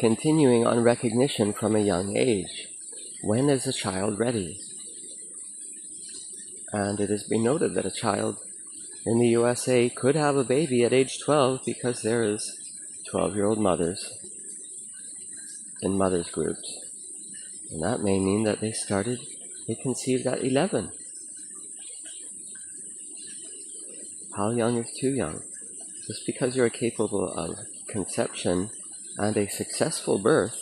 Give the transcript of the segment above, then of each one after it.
continuing on recognition from a young age. When is a child ready? And it has been noted that a child in the USA could have a baby at age 12 because there is 12-year-old mothers in mothers groups. And that may mean that they conceived at 11. How young is too young? Just because you're capable of conception and a successful birth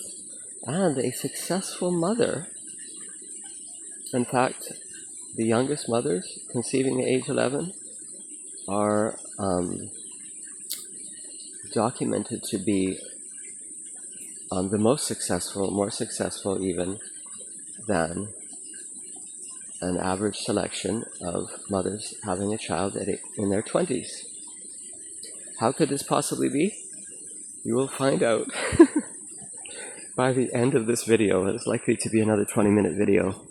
and a successful mother. In fact, the youngest mothers conceiving at age 11 are documented to be the most successful, more successful even than an average selection of mothers having a child in their 20s. How could this possibly be? You will find out by the end of this video. It's likely to be another 20-minute video.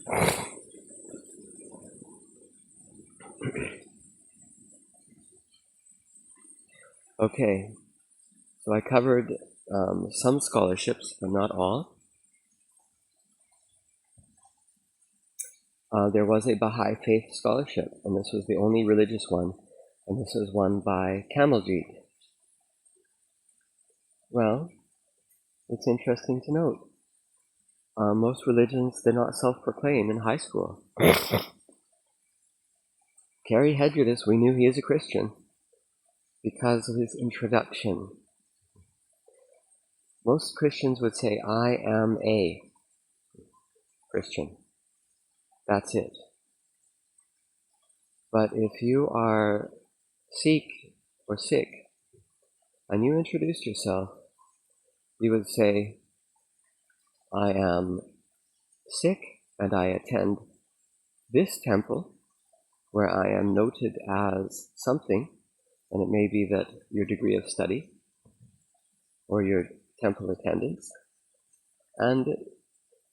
Okay, so I covered some scholarships, but not all. There was a Baha'i Faith Scholarship, and this was the only religious one, and this was won by Kamaljit. Well, it's interesting to note. Most religions did not self-proclaim in high school. Gary Hedgerus, we knew he is a Christian because of his introduction. Most Christians would say, I am a Christian. That's it. But if you are Sikh or Sikh, and you introduced yourself, you would say, I am Sikh, and I attend this temple, where I am noted as something, and it may be that your degree of study, or your temple attendance. And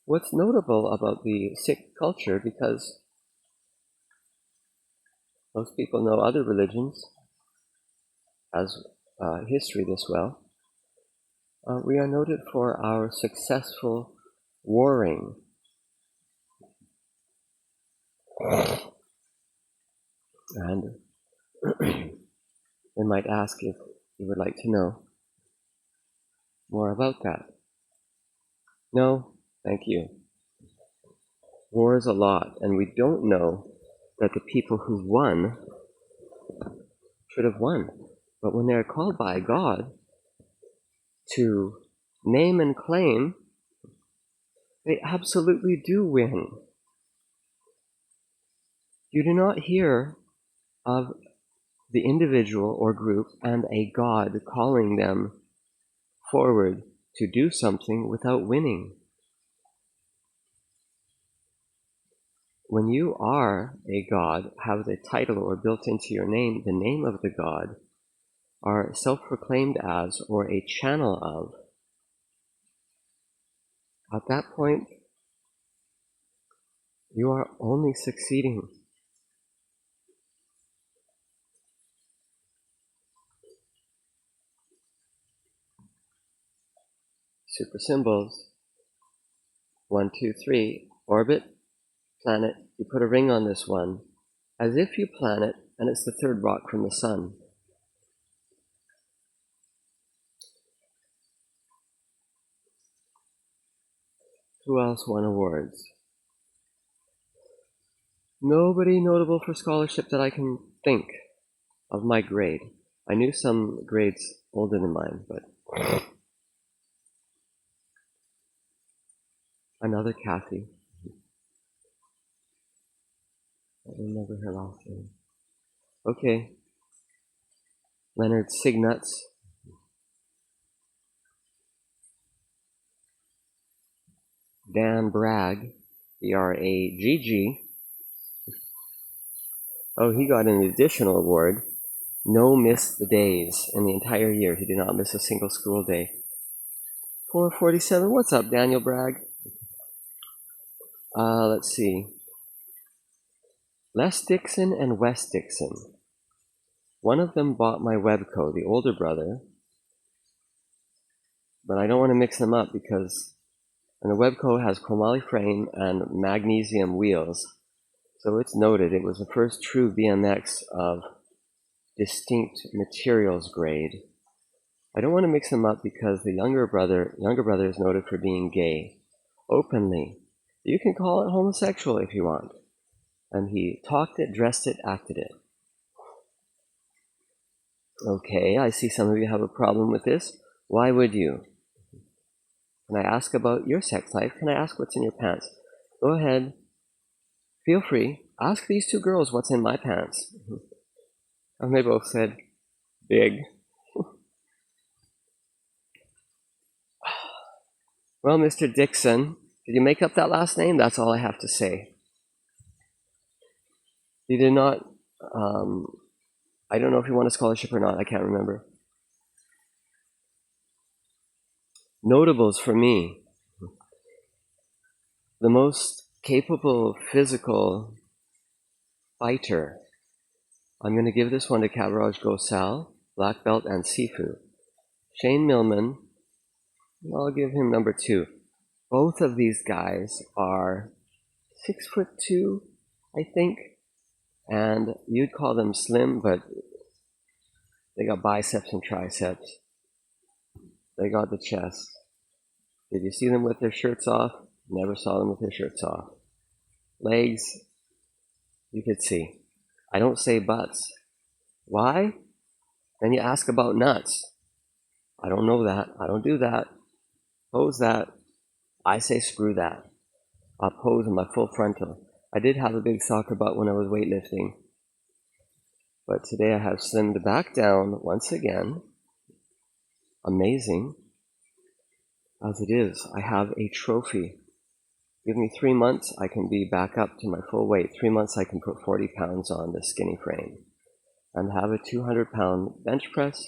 what's notable about the Sikh culture, because most people know other religions as history this well, we are noted for our successful warring. And they might ask if you would like to know more about that. No, thank you. War is a lot, and we don't know that the people who won should have won. But when they're called by God to name and claim, they absolutely do win. You do not hear of the individual or group and a God calling them forward to do something without winning. When you are a God, have the title or built into your name, the name of the God, are self-proclaimed as or a channel of, at that point, you are only succeeding. Super symbols. 1, 2, 3. Orbit, planet. You put a ring on this one, as if you planet, and it's the third rock from the sun. Who else won awards? Nobody notable for scholarship that I can think of my grade. I knew some grades older than mine, but another Kathy. I remember her last name. Okay. Leonard Signuts. Dan Bragg. B-R-A-G-G. Oh, he got an additional award. No missed the days in the entire year. He did not miss a single school day. 447. What's up, Daniel Bragg? Let's see. Les Dixon and Wes Dixon. One of them bought my Webco, the older brother. but I don't want to mix them up because and the Webco has chromoly frame and magnesium wheels, so it's noted it was the first true BMX of distinct materials grade. I don't want to mix them up because the younger brother is noted for being gay, openly. You can call it homosexual if you want. And he talked it, dressed it, acted it. Okay, I see some of you have a problem with this. Why would you? Can I ask about your sex life? Can I ask what's in your pants? Go ahead. Feel free. Ask these two girls what's in my pants. And they both said, big. Well, Mr. Dixon, did you make up that last name? That's all I have to say. You did not, I don't know if you won a scholarship or not, I can't remember. Notables for me. The most capable physical fighter. I'm going to give this one to Kavaraj Gosal, black belt and Sifu. Shane Millman, I'll give him number 2. Both of these guys are 6'2", I think, and you'd call them slim, but they got biceps and triceps. They got the chest. Did you see them with their shirts off? Never saw them with their shirts off. Legs, you could see. I don't say butts. Why? Then you ask about nuts. I don't know that. I don't do that. Pose that. I say screw that. I'll pose in my full frontal. I did have a big soccer butt when I was weightlifting. But today I have slimmed back down once again. Amazing. As it is, I have a trophy. Give me 3 months, I can be back up to my full weight. 3 months, I can put 40 pounds on the skinny frame and have a 200-pound bench press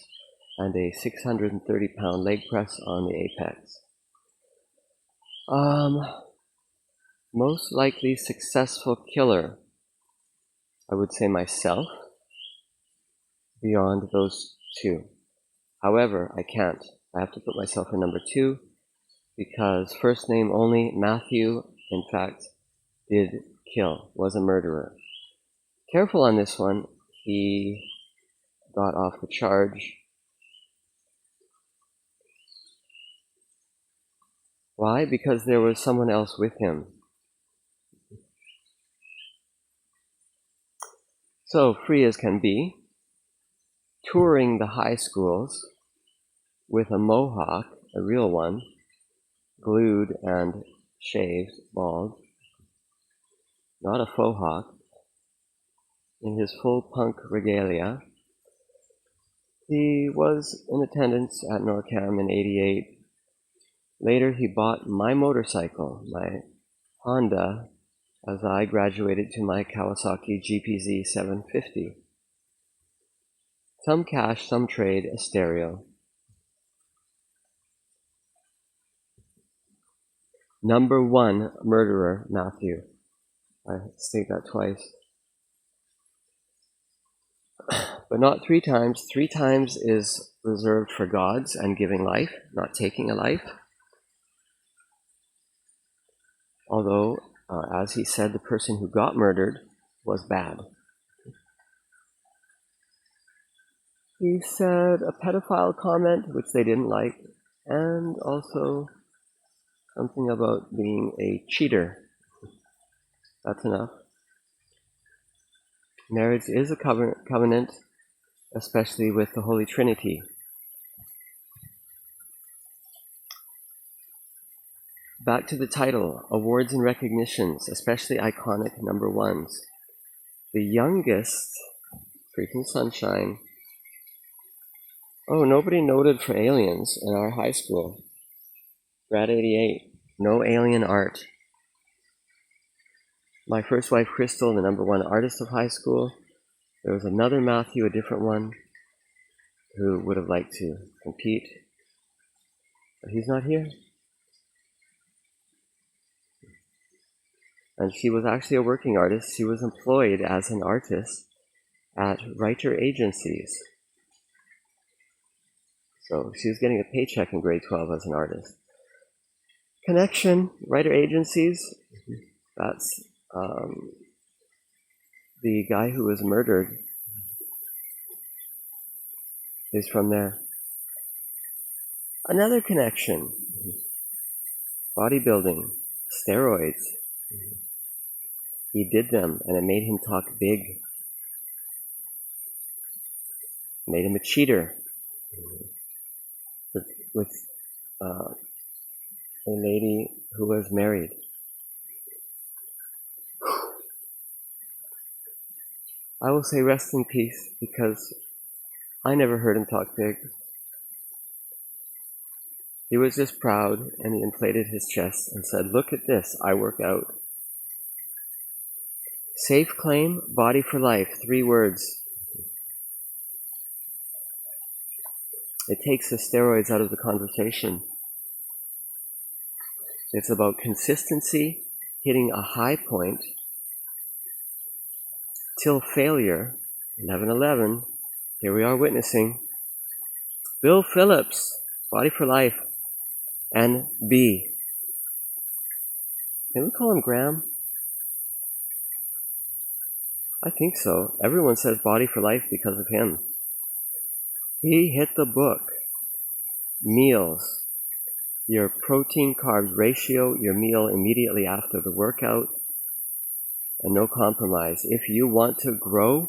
and a 630-pound leg press on the apex. Most likely successful killer, I would say myself, beyond those 2. However, I can't. I have to put myself in number 2 because first name only, Matthew, in fact, did kill, was a murderer. Careful on this one, he got off the charge. Why? Because there was someone else with him. So, free as can be, touring the high schools with a mohawk, a real one, glued and shaved, bald, not a faux hawk, in his full punk regalia. He was in attendance at NORCAM in '88. Later he bought my motorcycle, my Honda, as I graduated to my Kawasaki GPZ 750. Some cash, some trade, a stereo. Number 1 murderer, Matthew. I state that twice. But not 3 times. 3 times is reserved for gods and giving life, not taking a life. Although, as he said, the person who got murdered was bad. He said a pedophile comment, which they didn't like, and also something about being a cheater. That's enough. Marriage is a covenant, especially with the Holy Trinity. Back to the title, awards and recognitions, especially iconic number 1s. The youngest, freaking sunshine. Oh, nobody noted for aliens in our high school. Grad 88, no alien art. My first wife, Crystal, the number 1 artist of high school. There was another Matthew, a different one, who would have liked to compete. But he's not here. And she was actually a working artist. She was employed as an artist at writer agencies. So she was getting a paycheck in grade 12 as an artist. Connection, writer agencies, that's the guy who was murdered is from there. Another connection, bodybuilding, steroids. He did them and it made him talk big. Made him a cheater with a lady who was married. I will say rest in peace because I never heard him talk big. He was just proud and he inflated his chest and said, "Look at this, I work out." Safe claim, body for life, 3 words. It takes the steroids out of the conversation. It's about consistency, hitting a high point, till failure. 11/11, here we are witnessing. Bill Phillips, body for life, and B. Can we call him Graham? I think so. Everyone says body for life because of him. He hit the book. Meals. Your protein carb ratio, your meal immediately after the workout, and no compromise. If you want to grow,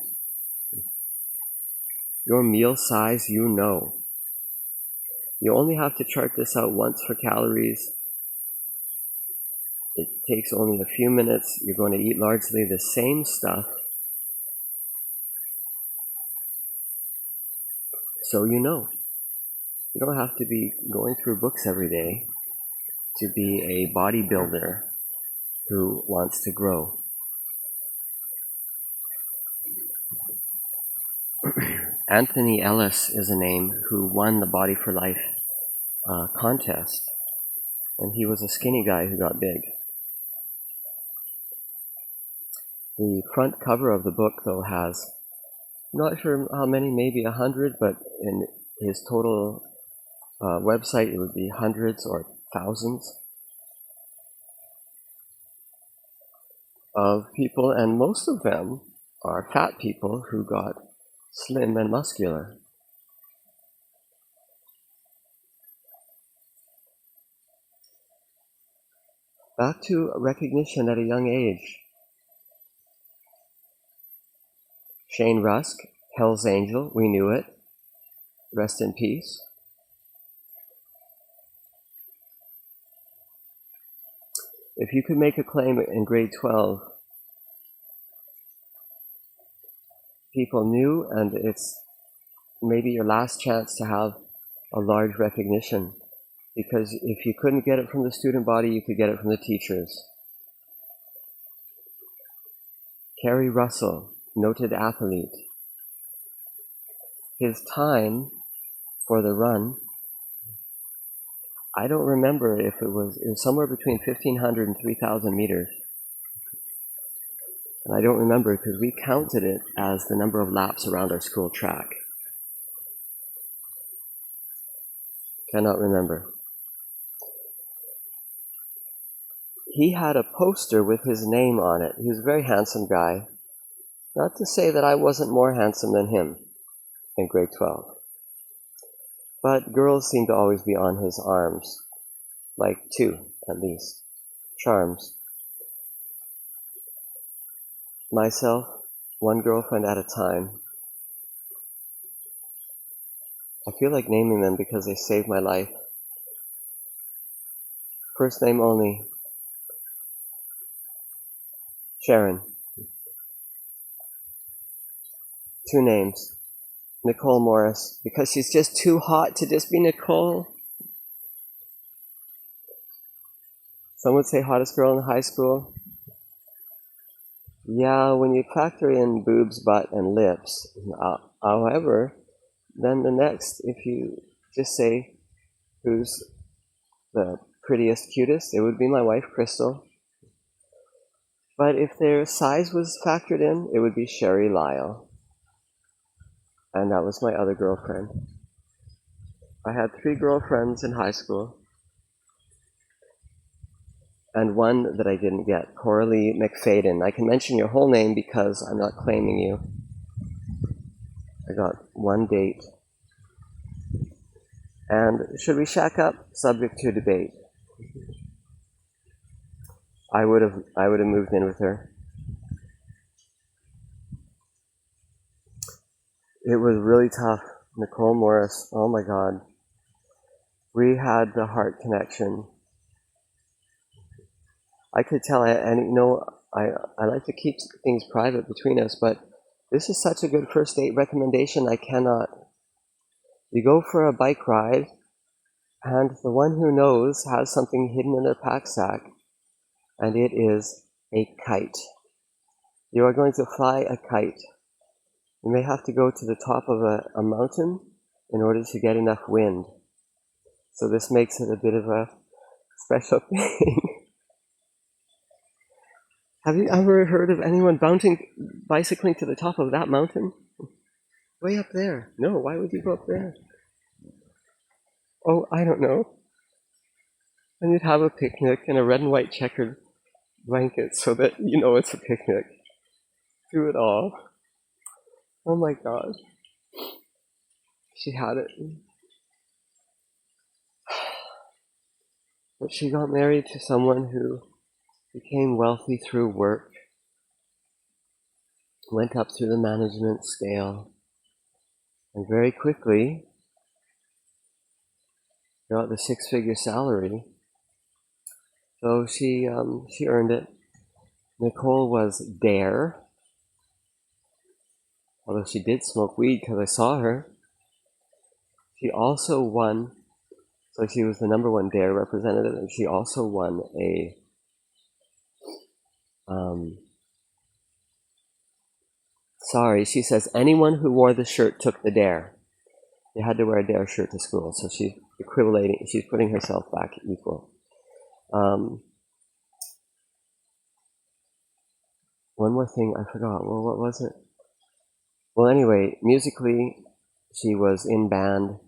your meal size you know. You only have to chart this out once for calories. It takes only a few minutes. You're going to eat largely the same stuff. So you know. You don't have to be going through books every day to be a bodybuilder who wants to grow. Anthony Ellis is a name who won the Body for Life contest. And he was a skinny guy who got big. The front cover of the book, though, has, I'm not sure how many, maybe 100, but in his total website, it would be hundreds or thousands of people, and most of them are fat people who got slim and muscular. Back to recognition at a young age. Shane Rusk, Hell's Angel, we knew it. Rest in peace. If you could make a claim in grade 12, people knew, and it's maybe your last chance to have a large recognition. Because if you couldn't get it from the student body, you could get it from the teachers. Kerry Russell, noted athlete. His time for the run, I don't remember if it was somewhere between 1,500 and 3,000 meters. And I don't remember because we counted it as the number of laps around our school track. Cannot remember. He had a poster with his name on it. He was a very handsome guy. Not to say that I wasn't more handsome than him in grade 12. But girls seemed to always be on his arms. Like 2, at least. Charms. Myself, 1 girlfriend at a time. I feel like naming them because they saved my life. First name only. Sharon. 2 names. Nicole Morris, because she's just too hot to just be Nicole. Some would say hottest girl in high school. Yeah, when you factor in boobs, butt, and lips. However, then the next, if you just say who's the prettiest, cutest, it would be my wife, Crystal. But if their size was factored in, it would be Sherry Lyle. And that was my other girlfriend. I had 3 girlfriends in high school, and one that I didn't get, Coralie McFadden. I can mention your whole name because I'm not claiming you. I got 1 date. And should we shack up? Subject to debate. I would have moved in with her. It was really tough. Nicole Morris, oh my God. We had the heart connection. I could tell, and I like to keep things private between us, but this is such a good first date recommendation, I cannot. You go for a bike ride, and the one who knows has something hidden in their pack sack, and it is a kite. You are going to fly a kite. You may have to go to the top of a mountain in order to get enough wind. So this makes it a bit of a special thing. Have you ever heard of anyone bicycling to the top of that mountain? Way up there. No, why would you go up there? Oh, I don't know. And you'd have a picnic in a red and white checkered blanket so that you know it's a picnic. Do it all. Oh my God. She had it. But she got married to someone who became wealthy through work, went up through the management scale, and very quickly got the 6-figure salary. So she earned it. Nicole was Dare, although she did smoke weed because I saw her. She also won, so she was the #1 Dare representative, and she also won a she says anyone who wore the shirt took the Dare. You had to wear a Dare shirt to school, so she's putting herself back equal. One more thing I forgot. Well, what was it? Well, anyway, musically, she was in band,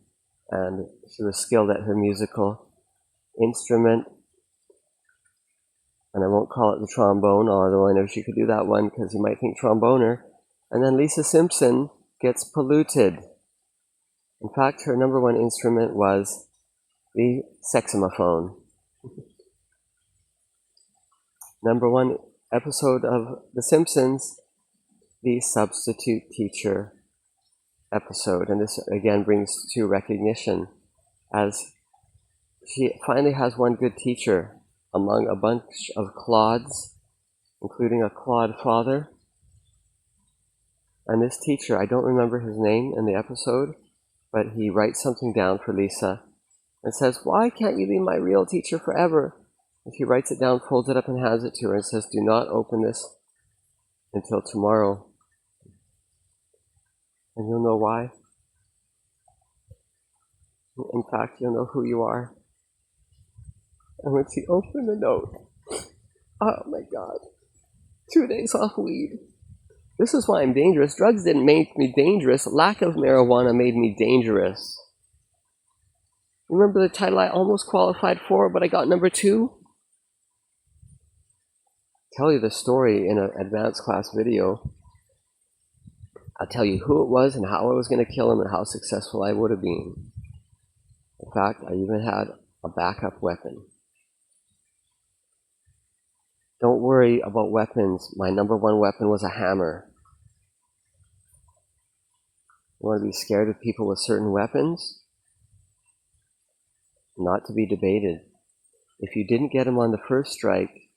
and she was skilled at her musical instrument. And I won't call it the trombone, although I know she could do that one because you might think tromboner. And then Lisa Simpson gets polluted. In fact, her #1 instrument was the saxophone. #1 episode of The Simpsons, the substitute teacher episode. And this again brings to recognition as she finally has one good teacher among a bunch of clods, including a clod father. And this teacher, I don't remember his name in the episode, but he writes something down for Lisa and says, "Why can't you be my real teacher forever?" And she writes it down, folds it up, and hands it to her and says, "Do not open this until tomorrow." And you'll know why. In fact, you'll know who you are. And when she opened the note, oh my God, 2 days off weed. This is why I'm dangerous. Drugs didn't make me dangerous. Lack of marijuana made me dangerous. Remember the title I almost qualified for, but I got #2? Tell you the story in an advanced class video. I'll tell you who it was and how I was going to kill him and how successful I would have been. In fact, I even had a backup weapon. Don't worry about weapons. My #1 weapon was a hammer. You want to be scared of people with certain weapons? Not to be debated. If you didn't get them on the first strike,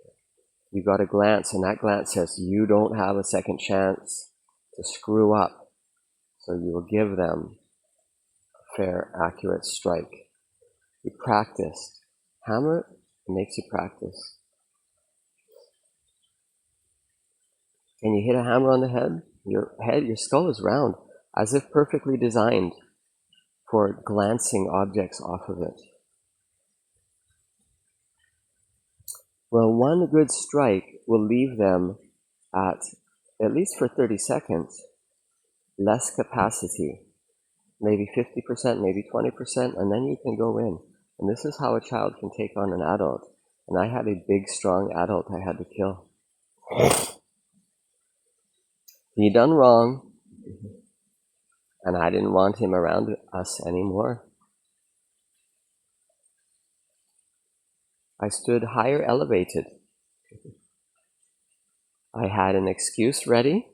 you got a glance, and that glance says you don't have a second chance to screw up. So you will give them a fair, accurate strike. You practiced. Hammer makes you practice. Can you hit a hammer on the head? Your skull is round, as if perfectly designed for glancing objects off of it. Well, one good strike will leave them at least for 30 seconds, less capacity. maybe 50%, maybe 20%, and then you can go in. And this is how a child can take on an adult. And I had a big, strong adult I had to kill. He done wrong, and I didn't want him around us anymore. I stood higher elevated. I had an excuse ready,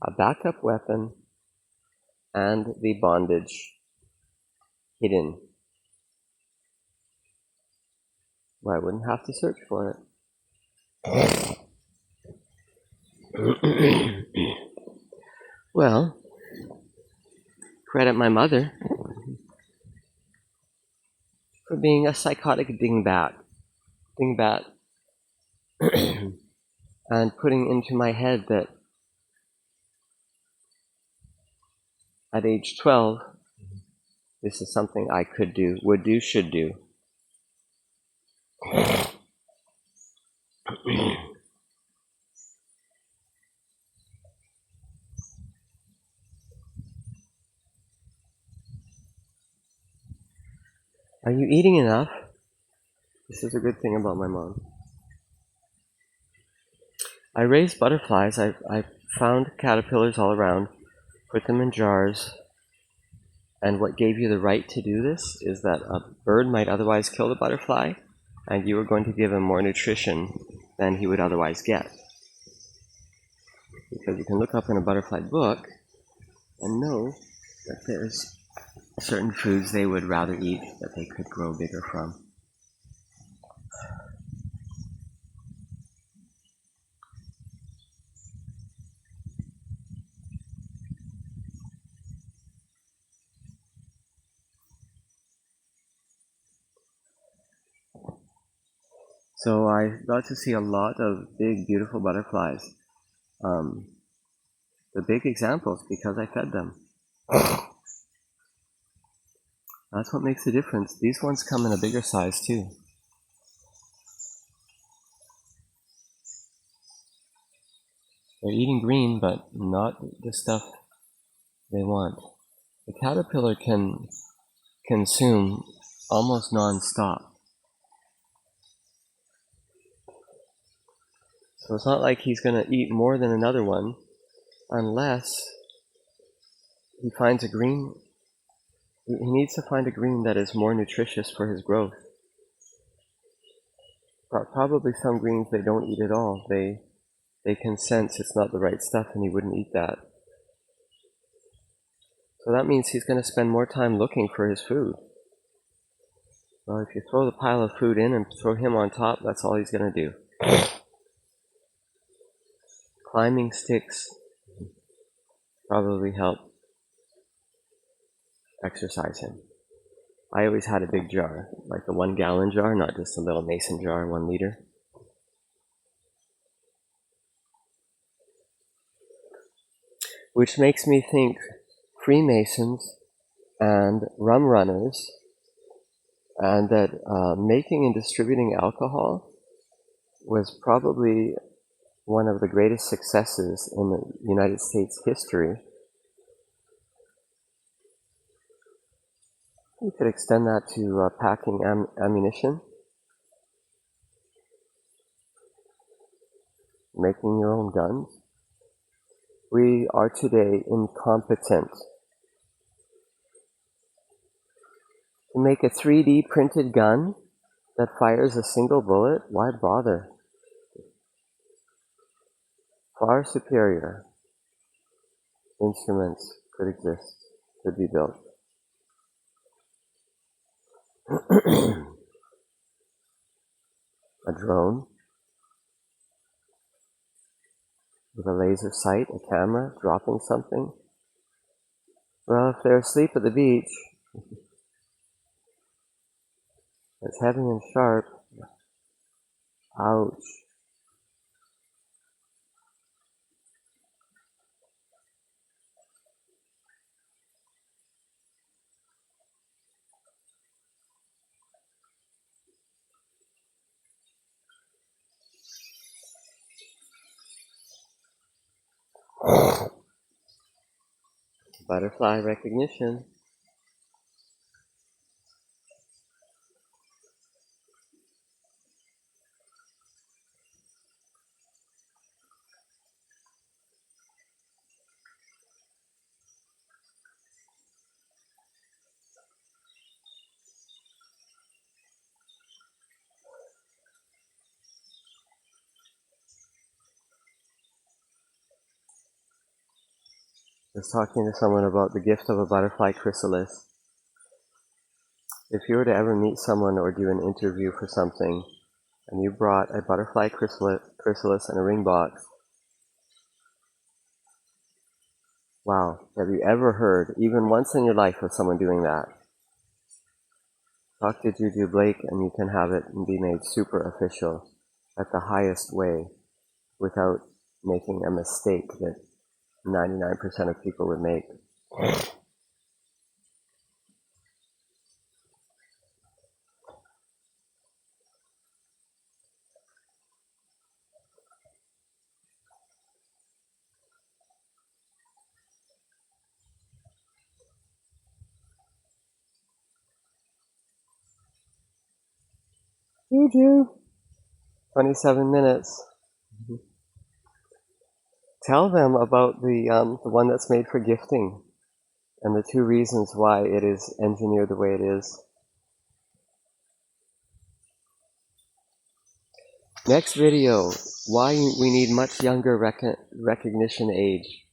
a backup weapon, and the bondage hidden. Where I wouldn't have to search for it. Well, credit my mother for being a psychotic dingbat, and putting into my head that at age 12, this is something I could do, would do, should do. Are you eating enough? This is a good thing about my mom. I raised butterflies. I found caterpillars all around, put them in jars, and what gave you the right to do this is that a bird might otherwise kill the butterfly, and you were going to give him more nutrition than he would otherwise get. Because you can look up in a butterfly book and know that there's certain foods they would rather eat that they could grow bigger from. So I got to see a lot of big, beautiful butterflies. The big examples because I fed them. That's what makes the difference. These ones come in a bigger size too. They're eating green, but not the stuff they want. The caterpillar can consume almost non-stop. So it's not like he's going to eat more than another one unless he finds a green. He needs to find a green that is more nutritious for his growth. Probably some greens they don't eat at all. They can sense it's not the right stuff and he wouldn't eat that. So that means he's going to spend more time looking for his food. Well, if you throw the pile of food in and throw him on top, that's all he's going to do. Climbing sticks probably help exercise him. I always had a big jar, like a 1 gallon jar, not just a little mason jar, 1 liter. Which makes me think Freemasons and rum runners, and that making and distributing alcohol was probably one of the greatest successes in the United States history. You could extend that to packing ammunition, making your own guns. We are today incompetent. To make a 3D printed gun that fires a single bullet, why bother? Far superior instruments could exist, could be built. A drone with a laser sight, a camera, dropping something. Well, if they're asleep at the beach, it's heavy and sharp. Ouch. Butterfly recognition. I was talking to someone about the gift of a butterfly chrysalis. If you were to ever meet someone or do an interview for something, and you brought a butterfly chrysalis and a ring box, wow, have you ever heard, even once in your life, of someone doing that? Talk to Juju Blake and you can have it and be made super official at the highest way without making a mistake that 99% of people would make. Juju! 27 minutes. Tell them about the one that's made for gifting and the 2 reasons why it is engineered the way it is. Next video, why we need much younger recognition age.